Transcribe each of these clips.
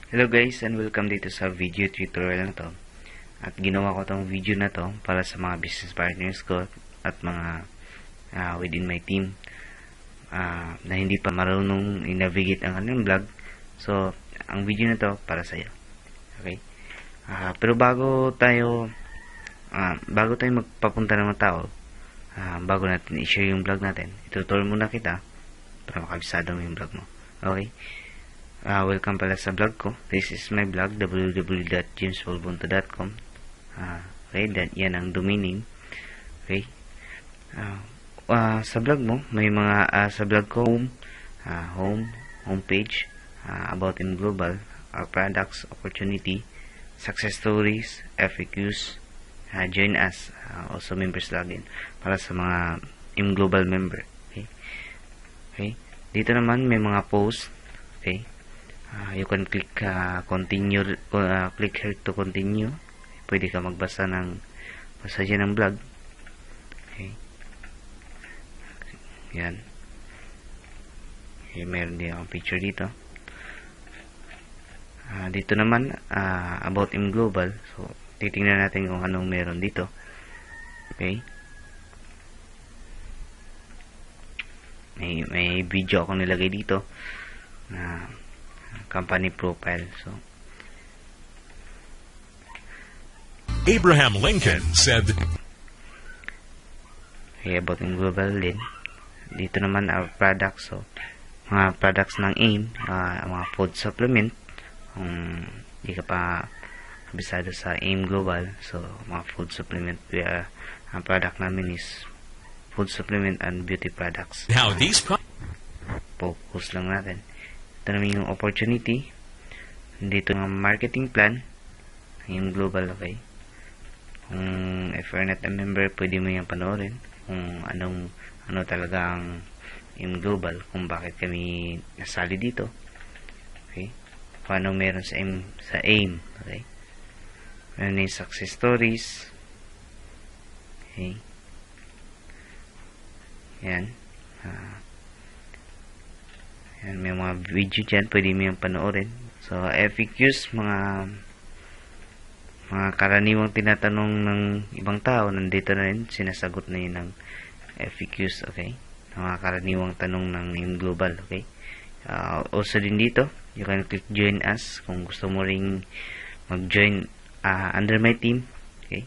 Hello guys, and welcome dito sa video tutorial na to. At ginawa ko tong video na to para sa mga business partners ko at mga within my team na hindi pa marunong i-navigate ang kanilang blog. So, ang video na to para sa iyo. Okay? Pero bago tayo magpapunta ng mga tao, bago natin i-share yung blog natin, itutuloy muna kita para makabisado mo yung blog mo. Okay? Welcome pala sa blog ko. This is my blog, www.jamespolbunto.com. Okay, yan ang domain name. Okay. Sa blog mo, may mga sa blog ko, homepage, about in global, our products, opportunity, success stories, FAQs, join us, also members login para sa mga global member. Okay. Okay. Dito naman may mga posts. Okay. You can click continue, click here to continue. Pwede ka magbasa ng dyan ng blog. Okay. Yan. Okay, meron din akong picture dito. Dito naman about global. So titingnan natin kung anong meron dito. Okay. May video akong nilagay dito na company profile. So Abraham Lincoln said, okay, about in global din. Dito naman our products. So mga products ng AIM, mga food supplement. Kung di ka pa kabisado sa AIM Global, so mga food supplement, ang product namin is food supplement and beauty products. how these Focus lang natin. Ito naman yung opportunity. Dito ng marketing plan. Yung global, okay. Kung if you're not a member, pwede mo yung panoorin. Kung ano talaga ang yung global. Kung bakit kami nasali dito. Okay. Kung ano meron sa AIM. Okay. Meron yung success stories. Okay. Yan. Yan, may mga video dyan, pwede mo yung panoorin. So, FAQs, mga karaniwang tinatanong ng ibang tao, nandito na rin, sinasagot na yun ng FAQs, okay? Mga karaniwang tanong ng global, okay? Also din dito, you can click join us kung gusto mo ring mag-join under my team, okay?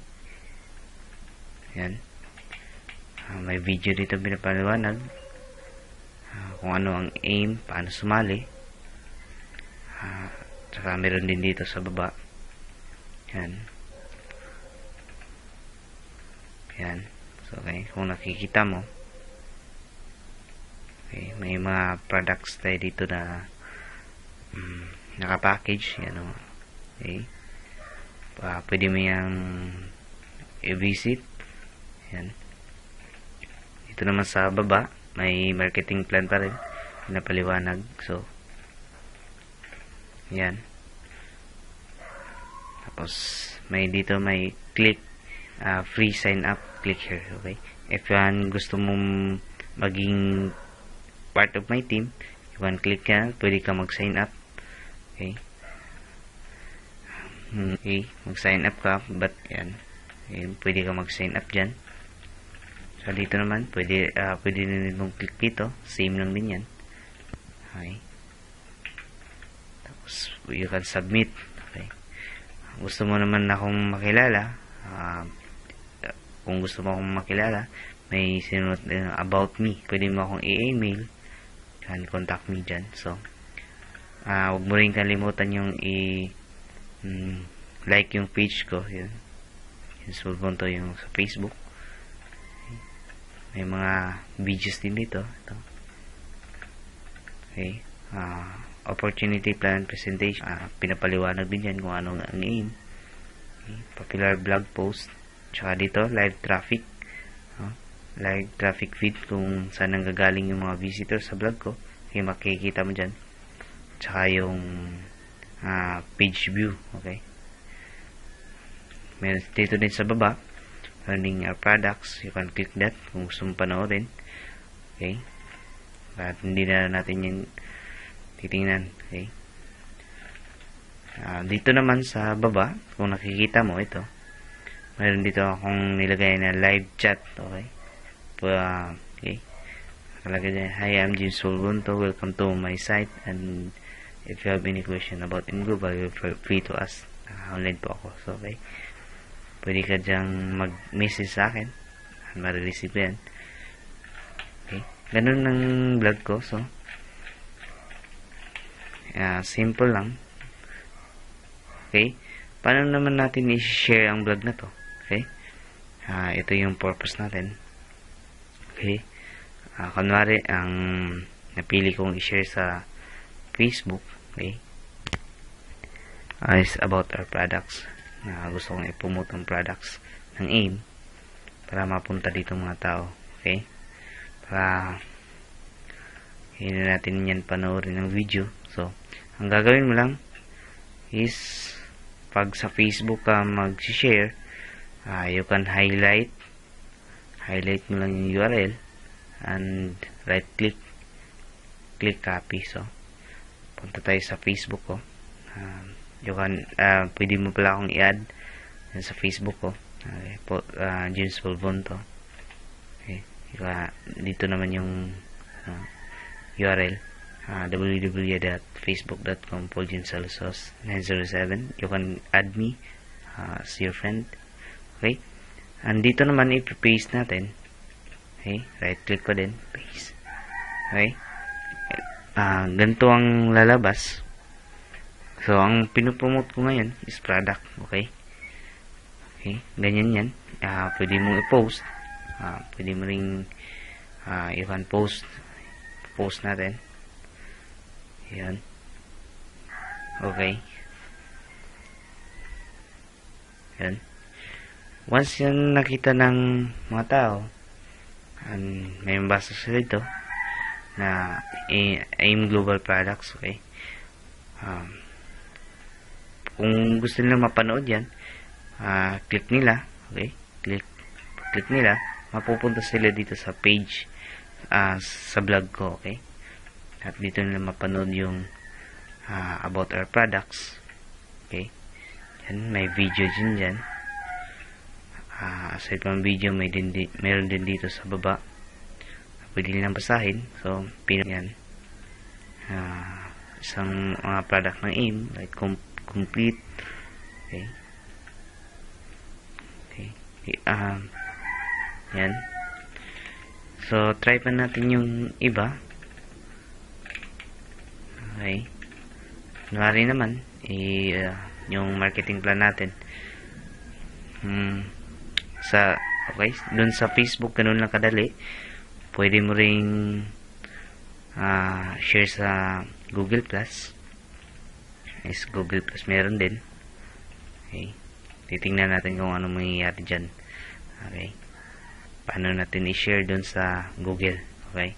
Yan. May video dito pinapaliwanag. Kung ano ang AIM, paano sumali. Saka meron din dito sa baba. Yan. Yan. So, okay. Kung nakikita mo, okay, may mga products tayo dito na nakapackage. Yan o. Okay. Pwede mo yung i-visit. Yan. Dito naman sa baba, may marketing plan pa rin pinapaliwanag. So yan. Tapos may click free sign up, click here. Okay, if yan gusto mong maging part of my team, you can click yan, pwede ka mag sign up. Okay, mag sign up ka, but yan, pwede ka mag sign up dyan. So, dito naman, pwede din mong click dito. Same lang din yan. Okay. Tapos, you can submit. Okay. Gusto mo naman akong makilala. Kung gusto mo akong makilala, may sinunod about me. Pwede mo akong i-email. Can contact me dyan. So, huwag mo rin kalimutan yung like yung page ko. Yun. Jamespolbunto yung sa Facebook. May mga videos din dito. Ito. Okay. Opportunity plan presentation. Pinapaliwanag din yan kung ano ang AIM. Okay. Popular blog post. Tsaka dito, live traffic. Live traffic feed kung saan nanggagaling yung mga visitors sa blog ko. Okay, makikita mo dyan. Tsaka yung page view. Okay. Meron dito din sa baba. Learning our products, you can click that kung gusto mong panoorin. Okay, at hindi na natin yung titingnan. Okay, Dito naman sa baba, kung nakikita mo ito, mayroon dito akong nilagay na live chat. Okay. Okay. Nakalagay dyan, "Hi, I'm James Fulbunto. Welcome to my site. And if you have any question about mGlobal, feel free to ask." Online po ako. So, okay. Pwede ka dyang mag-message sa akin. Marireceive yan. Okay. Ganun ang vlog ko. So, simple lang. Okay. Paano naman natin i-share ang vlog na to? Okay. Ito yung purpose natin. Okay. Kunwari, ang napili kong i-share sa Facebook, okay, is about our products. Gusto kong i-promote ang products ng AIM para mapunta dito mga tao. Okay. Para hindi natin yan panoorin ng video. So, ang gagawin mo lang is pag sa Facebook ka mag-share, you can highlight mo lang yung URL and right click copy. So, punta tayo sa Facebook ko. You can, pwede mo pala akong i-add sa Facebook ko. Okay, James Fulbunto. Okay, dito naman yung URL, www.facebook.com/PaulJamesSalsos907. You can add me as your friend. Okay, and dito naman i-paste natin. Okay, right click ko din, paste. Okay, ganito ang lalabas. So, ang pinopromote ko ngayon is product. Okay, okay, ganyan yan. Pwede mong i-post. Pwede mo ring you can post natin. Yan. Okay. Yan. Once yan nakita ng mga tao, and may mabasa sila dito na AIM Global Products. Okay. Kung gusto nila mapanood yan, click nila. Okay. Click nila, mapupunta sila dito sa page sa blog ko. Okay. At dito nila mapanood yung about our products. Okay. Yan, may video dyan. Aside from video, meron din dito sa baba. Pwede nilang basahin. So, yan. Isang mga product ng AIM, like complete. Okay. Okay. Yan. So, try pa natin yung iba. Okay. Kunwari naman, yung marketing plan natin. Okay, dun sa Facebook, ganun lang kadali. Pwede mo ring share sa Google Plus. Is Google Plus meron din. Okay. Titingnan natin kung ano mangyayari dyan. Okay. Paano natin i-share dun sa Google. Okay.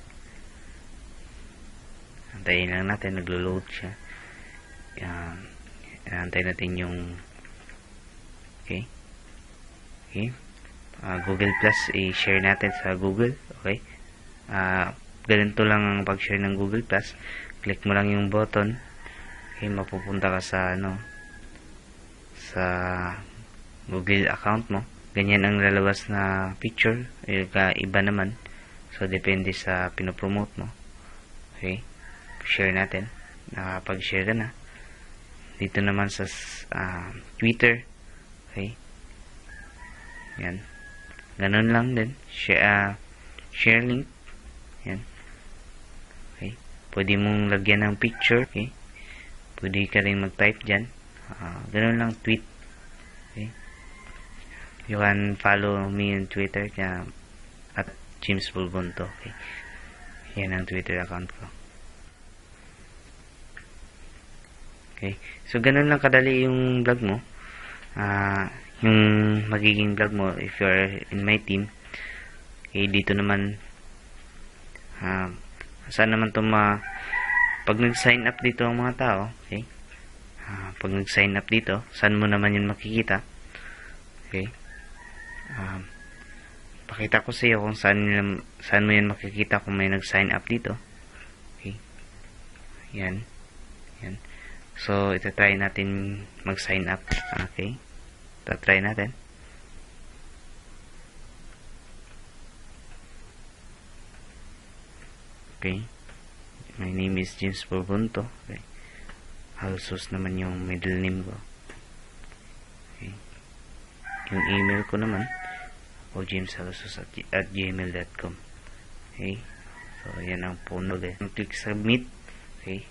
Antayin lang natin, naglo-load siya. Antayin natin yung okay. Okay. Google Plus, i-share natin sa Google. Okay. Ganito lang ang pag-share ng Google Plus. Click mo lang yung button. Okay, mapupunta ka sa sa Google account mo. Ganyan ang lalabas na picture. Iba naman. So, depende sa pinopromote mo. Okay. Share natin. Nakapag-share ka na. Dito naman sa Twitter. Okay. Yan. Ganun lang din. Share link. Yan. Okay. Pwede mong lagyan ng picture. Okay. Pwede ka rin mag-type dyan. Ganun lang, tweet. Okay. You can follow me on Twitter at James Fulbunto. Okay. Yan ang Twitter account ko. Okay. So, ganun lang kadali yung vlog mo. Yung magiging vlog mo if you're in my team. Okay, dito naman saan naman pag nag-sign up dito ang mga tao, okay? Pag nag-sign up dito, saan mo naman yun makikita? Okay? Pakita ko sa iyo kung saan mo yan makikita kung may nag-sign up dito. Okay? Yan. Yan. So, ito-try natin mag-sign up. Okay. Ito-try natin. Okay. My name is James Borbonto. Okay. Halsos naman yung middle name ko. Okay. Yung email ko naman, james.halsos@gmail.com. Okay. So, yan ang phone ulit. Click submit. Okay.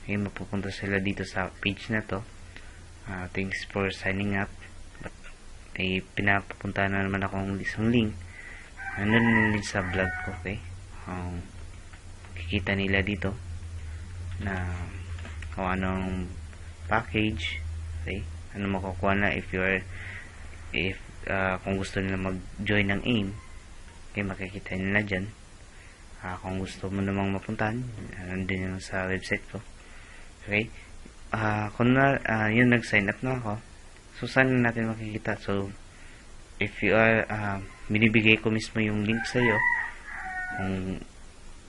Okay, mapupunta sila dito sa page na to. Thanks for signing up. But, pinapapunta na naman akong isang link. Nandun din sa blog ko. Okay. Kikita nila dito na kung anong package. Okay. Ano makukuha na if kung gusto nila mag-join ng AIM. Okay, makikita nila dyan. Kung gusto mo namang mapuntahan, nandun yung sa website ko. Okay. Kung yun, nag-sign up na ako. So, saan natin makikita? So, if you are, binibigay ko mismo yung link sa'yo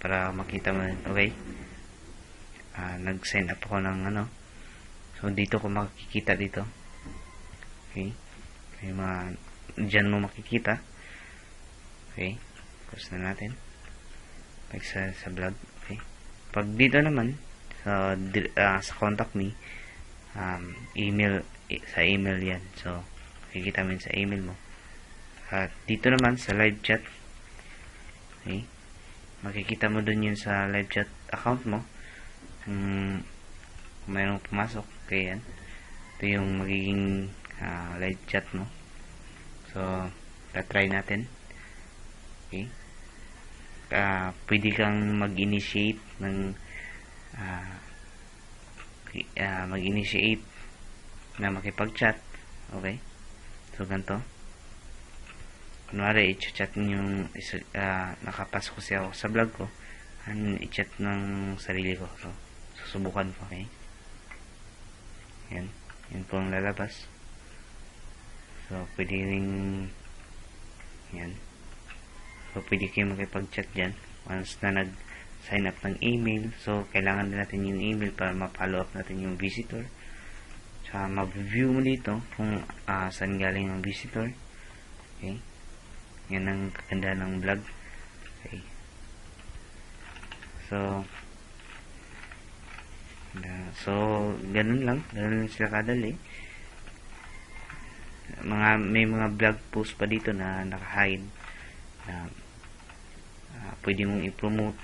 para makita mo. Okay. Nag-sign up ako ng so, dito ko makikita dito. Okay. May mga, dyan mo makikita. Okay. Close na natin. Like sa vlog. Okay. Pag dito naman, sa contact me, email, sa email yan. So, makikita mo sa email mo. At dito naman, sa live chat. Okay. Makikita mo dun yun sa live chat account mo. Kung mayroong pumasok, okay yan. Ito yung magiging live chat mo. So, try natin. Okay. Pwede kang mag-initiate ng mag-initiate na makipag-chat. Okay. So, ganito. Kunwari, i-chat yung nakapasok kasi ako sa vlog ko. I-chat ng sarili ko. So, susubukan ko. Okay. Yan. Yan po ang lalabas. So, pwede rin yan. So, pwede kayo makipag-chat dyan. Once na nag-sign up ng email. So, kailangan din natin yung email para ma-follow up natin yung visitor. Tsaka, ma-view mo dito kung saan galing ang visitor. Okay. Yan ang kaganda ng vlog. Okay. So, ganun lang. Ganun lang sila kadali. May mga vlog post pa dito na naka-hide na pwede mong i-promote.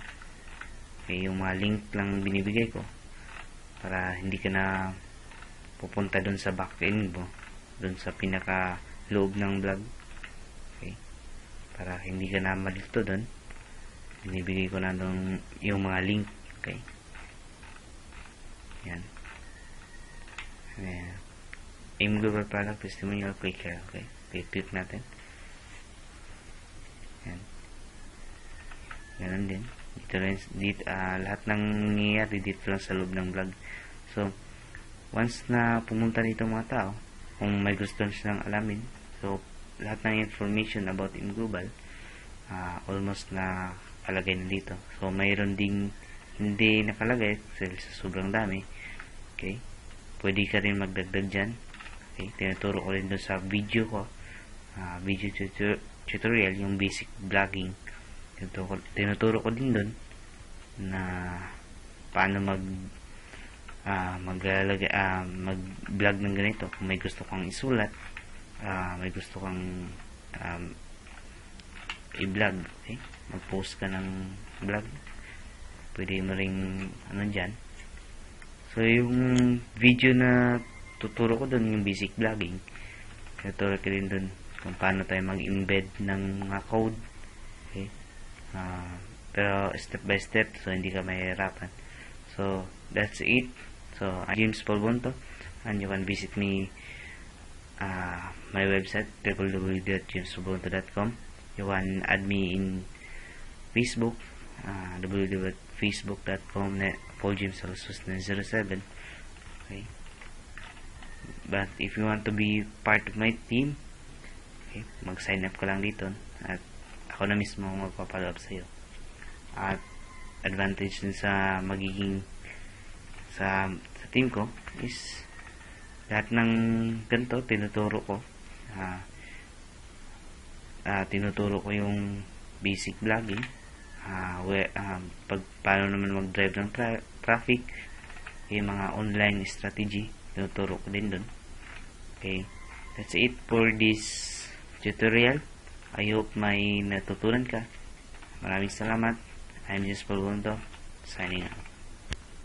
Okay, yung mga link lang binibigay ko para hindi ka na pupunta dun sa back-end mo, dun sa pinaka loob ng vlog. Okay, para hindi ka na malito dun, binibigay ko na dun yung mga link. Okay, yan. Ayan. AIM Global Product Testimonial Clicker. Okay, click natin. Yan. Ganun din. Dito lahat ng nangyayari dito lang sa loob ng vlog. So, once na pumunta dito mga tao, kung may gusto silang alamin, so, lahat ng information about AIM Global, almost na kalagay na dito. So, mayroon ding hindi nakalagay sa sobrang dami. Okay. Pwede ka rin magdagdag dyan. Okay. Tinuturo ko rin doon sa video ko. Video tutorial, yung basic vlogging. Tinuturo ko din doon na paano mag-vlog ng ganito. Kung may gusto kang isulat, may gusto kang i-vlog. Okay. Mag-post ka ng vlog. Pwede mo ring dyan. So, yung video na tuturo ko doon, yung basic vlogging, tuturo ko rin doon kung paano tayo mag-embed ng mga code. Okay. Pero step by step, so hindi ka mahirapan. So, that's it. So, I'm James Borbonto, and you can visit me my website www.jamesborbonto.com. You can add me in Facebook, www.facebook.com/PaulJamesAlsus907. Okay. But if you want to be part of my team, okay, mag-sign up ka lang dito at ako na mismo magpapalo up sa'yo. At advantage din sa magiging sa team ko is lahat ng ganito tinuturo ko. Tinuturo ko yung basic vlogging, paano naman mag-drive ng traffic, yung mga online strategy, tinuturo ko din dun. Okay, that's it for this tutorial. I hope may natutunan ka. Maraming salamat. I'm just Paul Gunto, signing out.